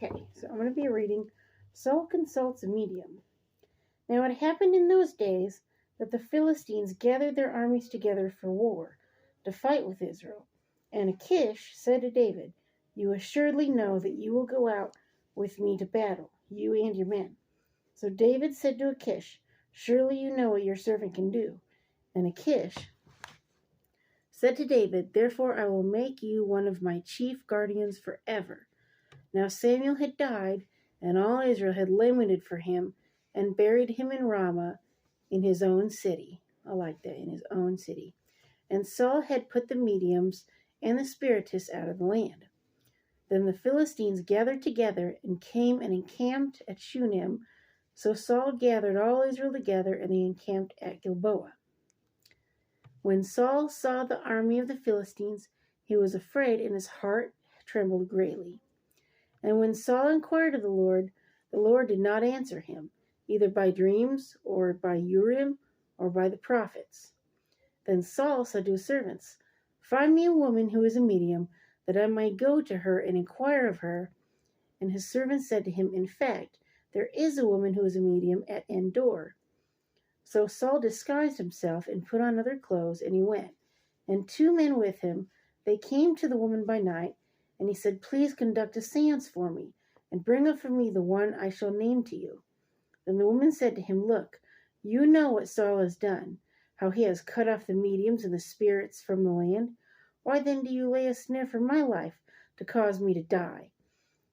Okay, so I'm going to be reading Saul Consults a Medium. Now it happened in those days that the Philistines gathered their armies together for war, to fight with Israel. And Achish said to David, "You assuredly know that you will go out with me to battle, you and your men." So David said to Achish, "Surely you know what your servant can do." And Achish said to David, "Therefore I will make you one of my chief guardians forever." Now Samuel had died, and all Israel had lamented for him, and buried him in Ramah in his own city. I like that, in his own city. And Saul had put the mediums and the spiritists out of the land. Then the Philistines gathered together and came and encamped at Shunem. So Saul gathered all Israel together, and they encamped at Gilboa. When Saul saw the army of the Philistines, he was afraid, and his heart trembled greatly. And when Saul inquired of the Lord did not answer him, either by dreams, or by Urim, or by the prophets. Then Saul said to his servants, "Find me a woman who is a medium, that I may go to her and inquire of her." And his servants said to him, "In fact, there is a woman who is a medium at Endor." So Saul disguised himself and put on other clothes, and he went. And 2 men with him, they came to the woman by night, and he said, "Please conduct a seance for me, and bring up for me the one I shall name to you." Then the woman said to him, "Look, you know what Saul has done, how he has cut off the mediums and the spirits from the land. Why then do you lay a snare for my life to cause me to die?"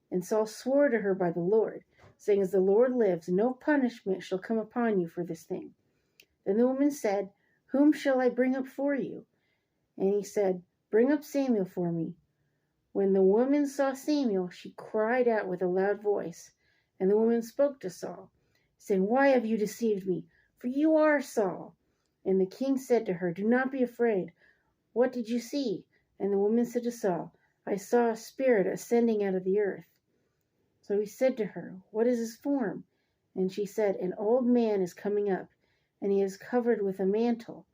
And Saul swore to her by the Lord, saying, "As the Lord lives, no punishment shall come upon you for this thing." Then the woman said, "Whom shall I bring up for you?" And he said, "Bring up Samuel for me." When the woman saw Samuel, she cried out with a loud voice. And the woman spoke to Saul, saying, "Why have you deceived me? For you are Saul." And the king said to her, "Do not be afraid. What did you see?" And the woman said to Saul, "I saw a spirit ascending out of the earth." So he said to her, "What is his form?" And she said, "An old man is coming up, and he is covered with a mantle."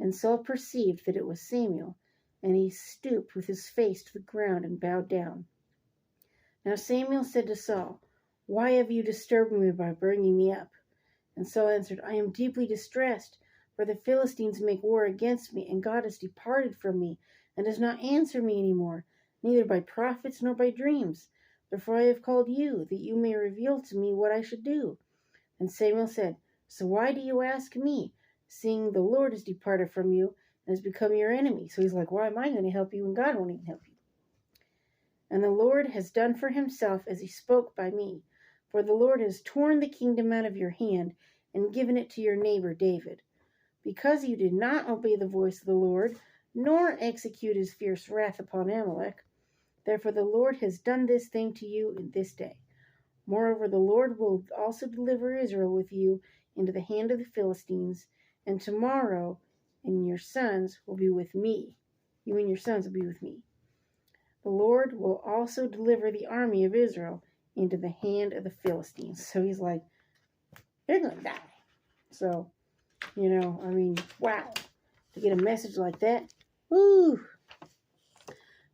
And Saul perceived that it was Samuel, and he stooped with his face to the ground and bowed down. Now Samuel said to Saul, "Why have you disturbed me by bringing me up?" And Saul answered, "I am deeply distressed, for the Philistines make war against me, and God has departed from me, and does not answer me any more, neither by prophets nor by dreams. Therefore I have called you, that you may reveal to me what I should do." And Samuel said, "So why do you ask me, seeing the Lord has departed from you and has become your enemy?" So he's like, "Why am I going to help you when God won't even help you?" "And the Lord has done for himself as he spoke by me. For the Lord has torn the kingdom out of your hand and given it to your neighbor David. Because you did not obey the voice of the Lord, nor execute his fierce wrath upon Amalek, therefore the Lord has done this thing to you in this day. Moreover, the Lord will also deliver Israel with you into the hand of the Philistines, and tomorrow your sons will be with me. You and your sons will be with me. The Lord will also deliver the army of Israel into the hand of the Philistines." So he's like, they're going to die. So, wow. To get a message like that, woo!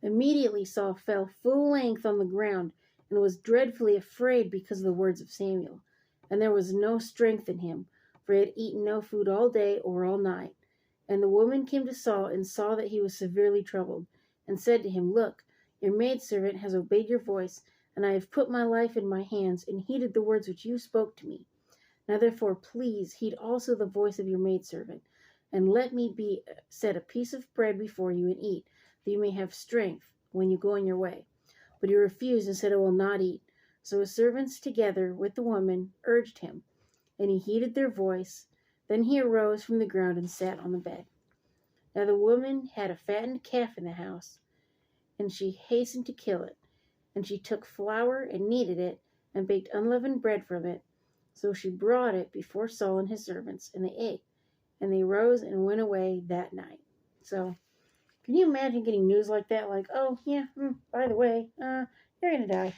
Immediately Saul fell full length on the ground and was dreadfully afraid because of the words of Samuel. And there was no strength in him, for he had eaten no food all day or all night. And the woman came to Saul and saw that he was severely troubled, and said to him, "Look, your maidservant has obeyed your voice, and I have put my life in my hands and heeded the words which you spoke to me. Now therefore please heed also the voice of your maidservant, and let me set a piece of bread before you and eat, that you may have strength when you go on your way." But he refused and said, "I will not eat." So his servants, together with the woman, urged him, and he heeded their voice. Then he arose from the ground and sat on the bed. Now the woman had a fattened calf in the house, and she hastened to kill it. And she took flour and kneaded it, and baked unleavened bread from it. So she brought it before Saul and his servants, and they ate. And they rose and went away that night. So, can you imagine getting news like that? Like, "Oh, yeah, by the way, you're going to die.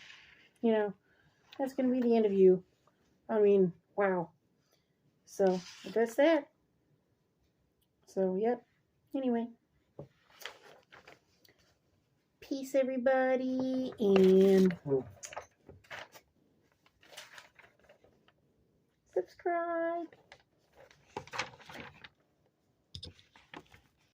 That's going to be the end of you." I mean, wow. So, that's that. So, yep. Anyway. Peace, everybody. And subscribe.